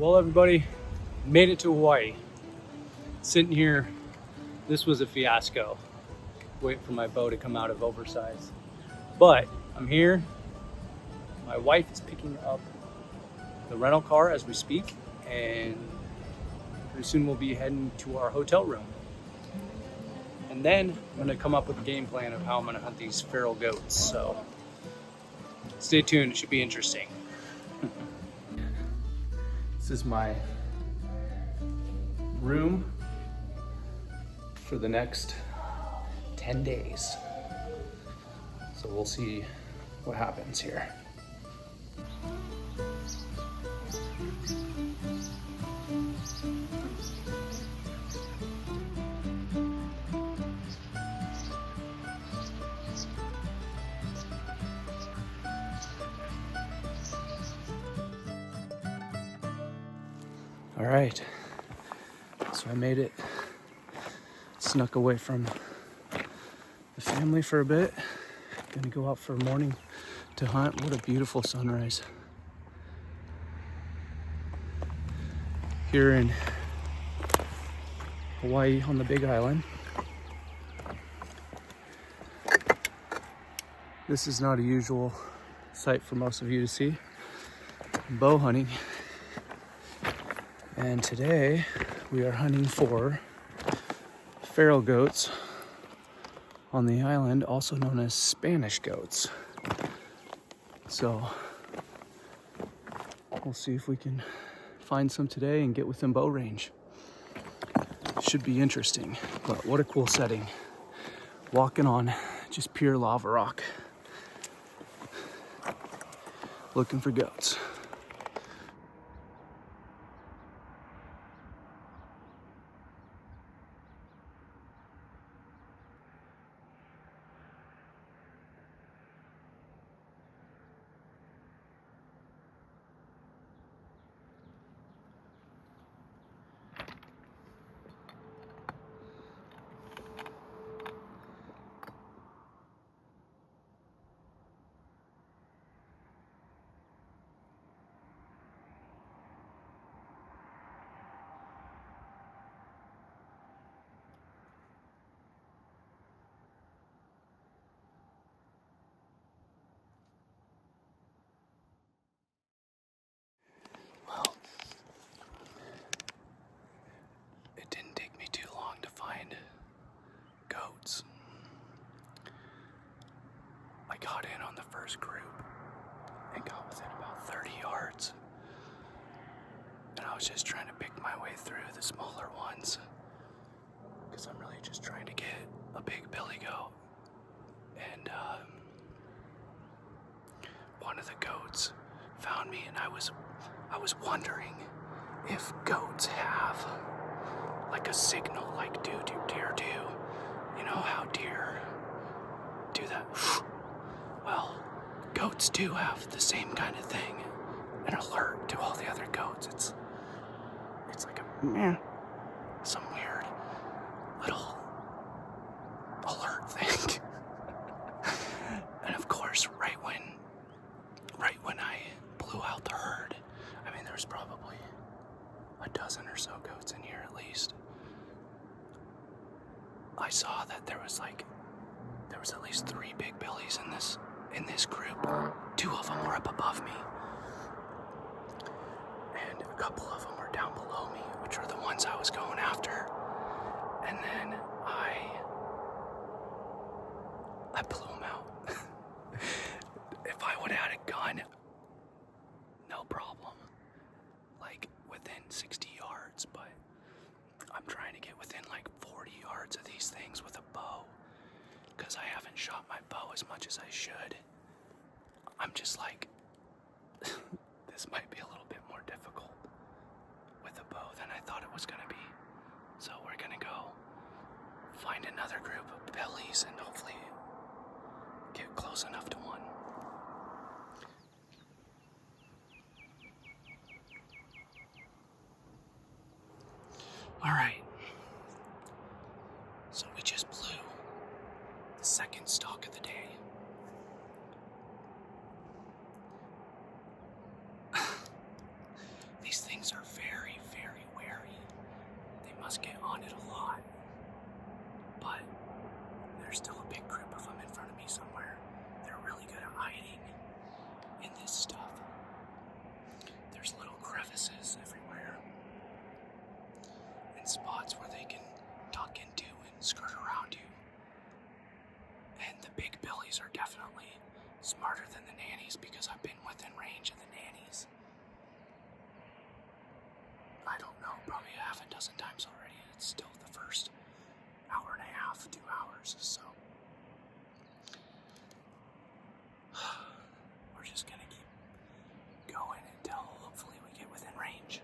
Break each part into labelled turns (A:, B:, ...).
A: Well, everybody, made it to Hawaii. Sitting here, this was a fiasco. Waiting for my bow to come out of oversize. But I'm here. My wife is picking up the rental car as we speak, and pretty soon we'll be heading to our hotel room. And then I'm gonna come up with a game plan of how I'm gonna hunt these feral goats. So stay tuned, it should be interesting. This is my room for the next 10 days. So we'll see what happens here. All right, so I made it, snuck away from the family for a bit. Gonna go out for a morning to hunt. What a beautiful sunrise. Here in Hawaii on the Big Island. This is not a usual sight for most of you to see. Bow hunting. And today we are hunting for feral goats on the island, also known as Spanish goats. So we'll see if we can find some today and get within bow range. Should be interesting, but what a cool setting. Walking on just pure lava rock. Looking for goats. Well, it didn't take me too long to find goats. I got in on the first group and got within about 30 yards. And I was just trying to pick my way through the smaller ones because I'm really just trying to get a big billy goat. And one of the goats found me, and I was wondering if goats have like a signal like deer do. You know how deer do that? Well, goats do have the same kind of thing, an alert to all the other goats. It's like a meh, some weird little alert thing. And of course, right when I blew out the herd, I mean, there's probably a dozen or so goats in here at least. I saw that there was at least 3 big billies in this group. 2 of them were up above me, and a couple of them were down below me, which were the ones I was going after. And then I blew them out. If I would have had a gun, no problem. Like within 60 yards, but I'm trying to get within like 40 yards of these things with a bow, because I haven't shot my bow as much as I should. I'm just like, this might be a little bit more difficult with a bow than I thought it was gonna be. So we're gonna go find another group of billies and hopefully get close enough to one. All right, so we just blew the second stalk of the day. These things are very there's still a big group of them in front of me somewhere. They're really good at hiding in this stuff. There's little crevices everywhere and spots where they can tuck into and skirt around you. And the big billies are definitely smarter than the nannies because I've been within range of the nannies. I don't know, probably a half a dozen times already, and it's still the first hour and a half, 2 hours, so we're just gonna keep going until hopefully we get within range.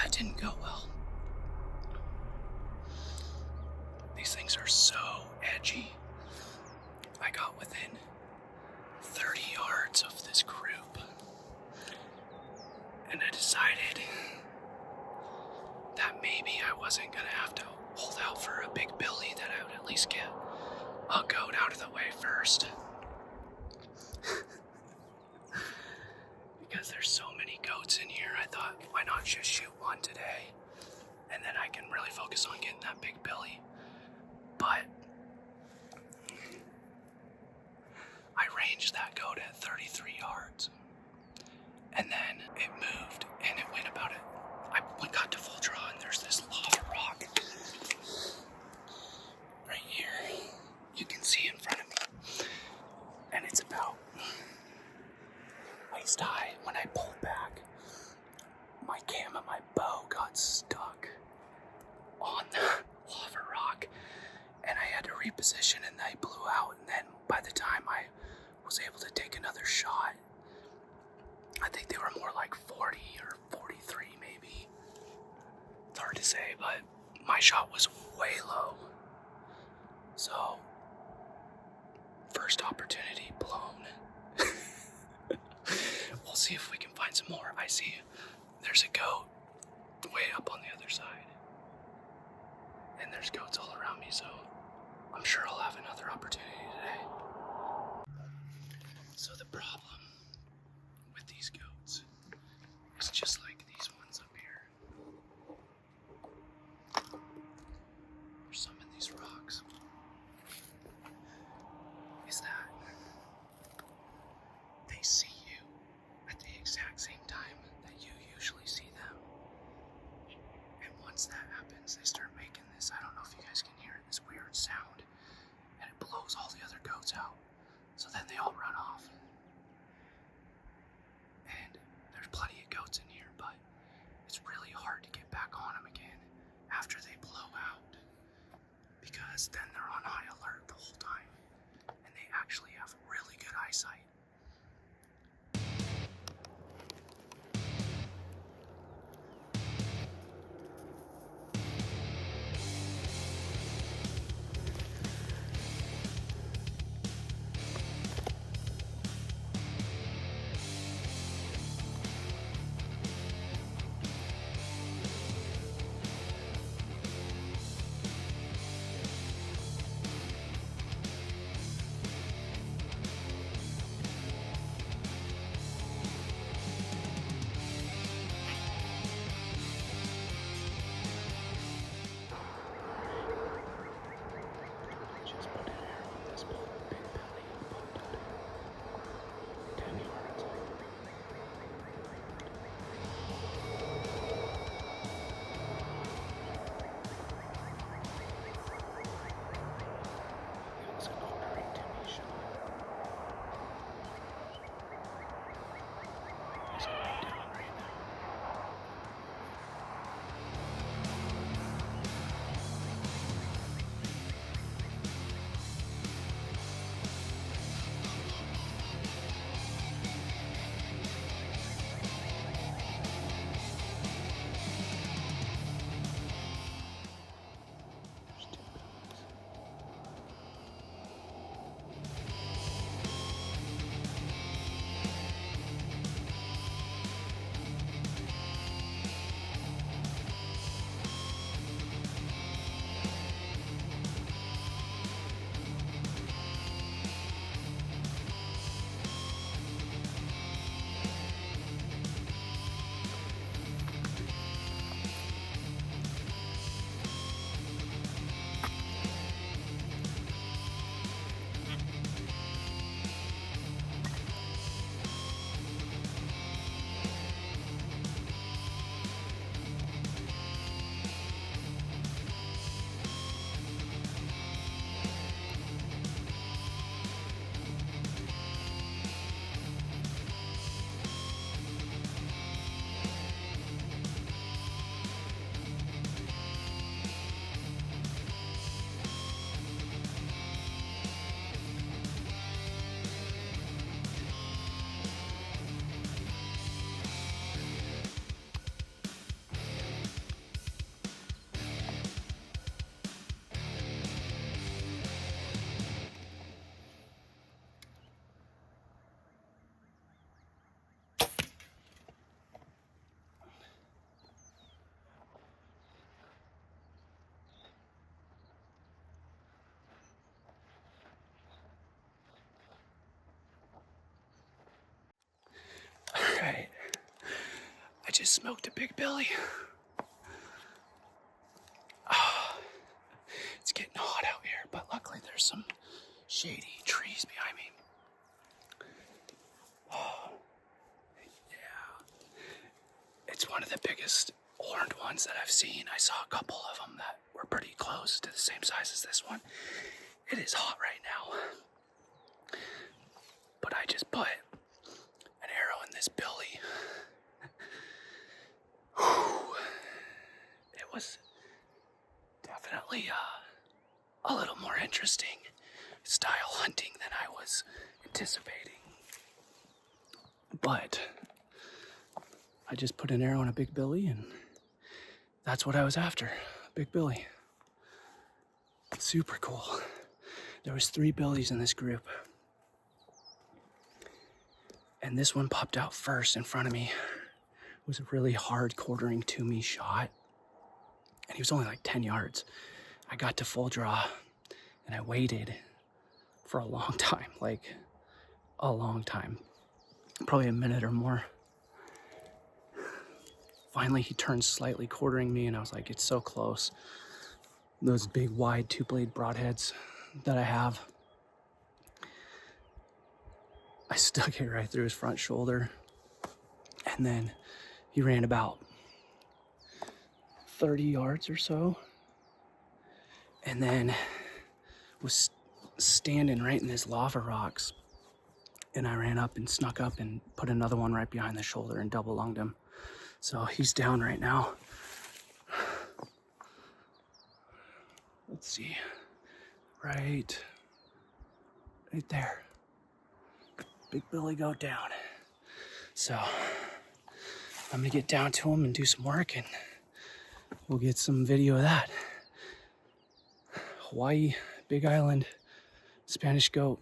A: That didn't go well. These things are so edgy. I got within 30 yards of this group, and I decided that maybe I wasn't gonna have to hold out for a big billy, that I would at least get a goat out of the way first. Because there's so many goats in here, I thought, why not just shoot one today? And then I can really focus on getting that big billy. But I ranged that goat at 33 yards. And then it moved, and it went about it. I got to full draw, and there's this lava rock right here. You can see in front of me. And it's about waist high. When I pulled back, my cam and my bow got stuck on the lava rock, and I had to reposition, and they blew out. And then by the time I was able to take another shot, I think they were more like 40 or 43 maybe. It's hard to say, but my shot was way low. So, first opportunity blown. We'll see if we can find some more. I see there's a goat way up on the other side. And there's goats all around me, so I'm sure I'll have another opportunity today. So the problem with these goats is just like these ones up here. There's some in these rocks. Is that they see you at the exact same time that you usually see them. And once that happens, they start making this, I don't know if you guys can hear it, this weird sound. And it blows all the other goats out. So then they all run off. And there's plenty of goats in here, but it's really hard to get back on them again after they blow out. Because then they're on high alert the whole time. And they actually have really good eyesight. just smoked a big billy. Oh, it's getting hot out here, but luckily there's some shady trees behind me. Oh, yeah. It's one of the biggest horned ones that I've seen. I saw a couple of them that were pretty close to the same size as this one. It is hot right now. But I just put an arrow in this billy. Whew. It was definitely a little more interesting style hunting than I was anticipating. But I just put an arrow in a big billy, and that's what I was after, a big billy. Super cool. There was 3 billies in this group. And this one popped out first in front of me. It was a really hard quartering to me shot. And he was only like 10 yards. I got to full draw and I waited for a long time, like a long time, probably a minute or more. Finally, he turned slightly quartering me and I was like, it's so close. Those big wide 2-blade broadheads that I have. I stuck it right through his front shoulder, and then he ran about 30 yards or so, and then was standing right in this lava rocks, and I ran up and snuck up and put another one right behind the shoulder and double lunged him. So he's down right now. Let's see, right there. Big billy goat down. So I'm gonna get down to him and do some work, and we'll get some video of that. Hawaii, Big Island, Spanish goat.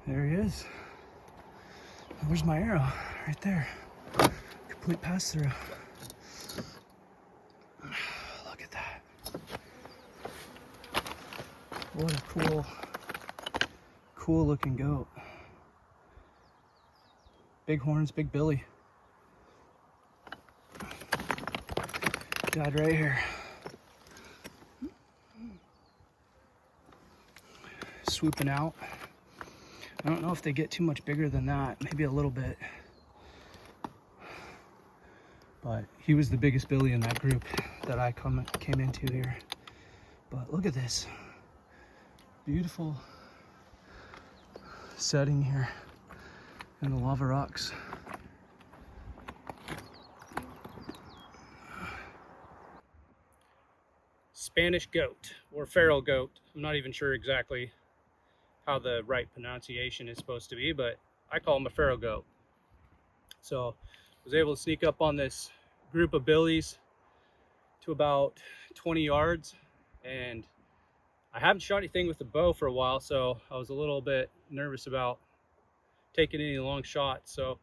A: There he is. There's my arrow right there. Complete pass through. Look at that. What a cool looking goat. Big horns, big billy. Died right here. Swooping out. I don't know if they get too much bigger than that, maybe a little bit. But he was the biggest billy in that group that I came into here. But look at this. Beautiful setting here in the lava rocks. Spanish goat or feral goat. I'm not even sure exactly how the right pronunciation is supposed to be, but I call him a feral goat. So I was able to sneak up on this group of billies to about 20 yards, and I haven't shot anything with the bow for a while, so I was a little bit nervous about taking any long shots. So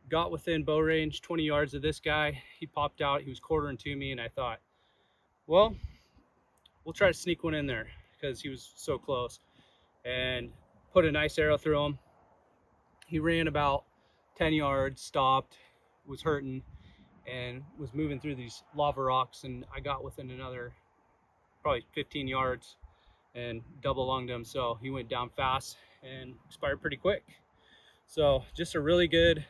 A: got within bow range, 20 yards of this guy. He popped out, he was quartering to me, and I thought, well, we'll try to sneak one in there because he was so close, and put a nice arrow through him. He ran about 10 yards, stopped, was hurting, and was moving through these lava rocks, and I got within another probably 15 yards and double lunged him. So he went down fast and expired pretty quick. So just a really good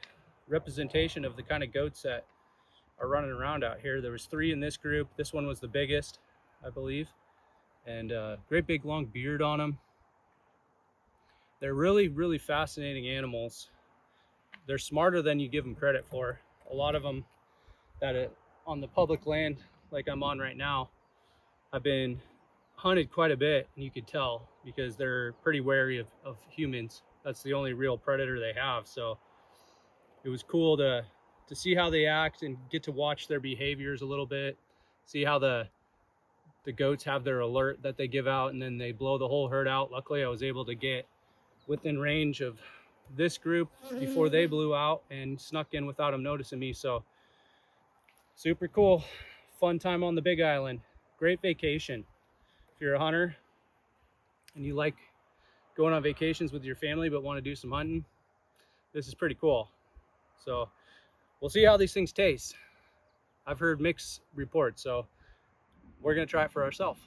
A: representation of the kind of goats that are running around out here. There was 3 in this group. This one was the biggest, I believe, and great big long beard on them. They're really fascinating animals. They're smarter than you give them credit for. A lot of them that on the public land like I'm on right now have been hunted quite a bit, and you could tell because they're pretty wary of humans. That's the only real predator they have. So it was cool to see how they act and get to watch their behaviors a little bit, see how the goats have their alert that they give out, and then they blow the whole herd out. Luckily I was able to get within range of this group before they blew out and snuck in without them noticing me. So super cool, fun time on the Big Island. Great vacation. If you're a hunter and you like going on vacations with your family but want to do some hunting,
B: this is pretty cool. So we'll see how these things taste. I've heard mixed reports, so we're gonna try it for ourselves.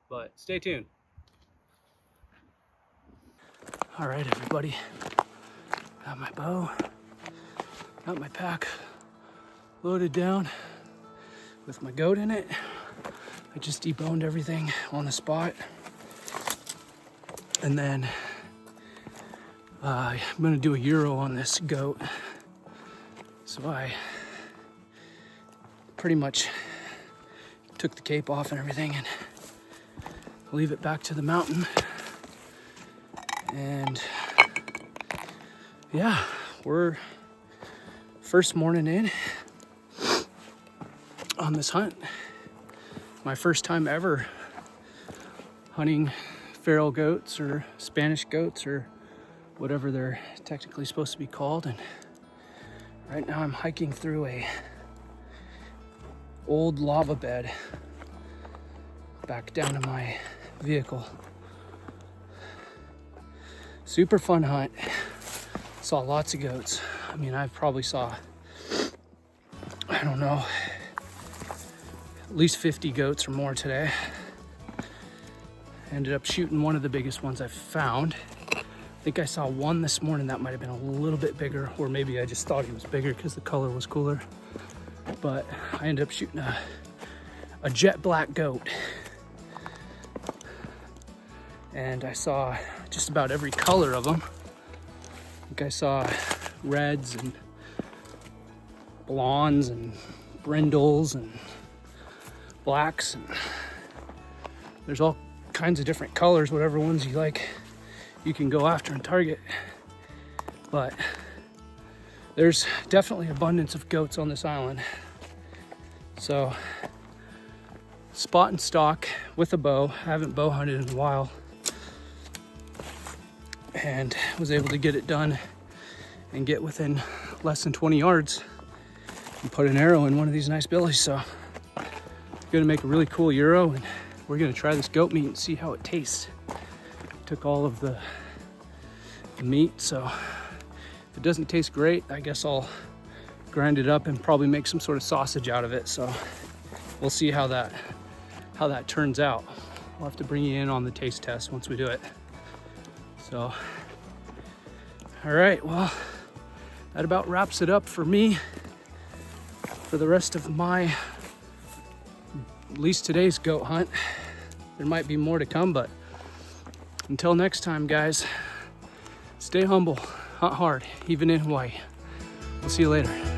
B: But stay tuned.
A: All right, everybody. Got my bow, got my pack loaded down with my goat in it. I just deboned everything on the spot. And then I'm gonna do a euro on this goat. So I pretty much took the cape off and everything and leave it back to the mountain. And yeah, we're first morning in on this hunt. My first time ever hunting feral goats or Spanish goats or whatever they're technically supposed to be called. And right now I'm hiking through a old lava bed back down to my vehicle. Super fun hunt. Saw lots of goats. I mean, I probably saw, I don't know, at least 50 goats or more today. Ended up shooting one of the biggest ones I found. I think I saw one this morning that might have been a little bit bigger, or maybe I just thought he was bigger because the color was cooler. But I ended up shooting a jet black goat. And I saw just about every color of them. I think I saw reds and blondes and brindles and blacks, and there's all kinds of different colors. Whatever ones you like, you can go after and target. But there's definitely abundance of goats on this island. So spot and stalk with a bow. I haven't bow hunted in a while, and was able to get it done and get within less than 20 yards and put an arrow in one of these nice billies. So I'm gonna make a really cool euro, and we're gonna try this goat meat and see how it tastes. Took all of the meat, so if it doesn't taste great, I guess I'll grind it up and probably make some sort of sausage out of it. So we'll see how that turns out. We'll have to bring you in on the taste test once we do it. So, all right, well, that about wraps it up for me for the rest of my, at least today's goat hunt. There might be more to come, but until next time, guys, stay humble, hunt hard, even in Hawaii. We'll see you later.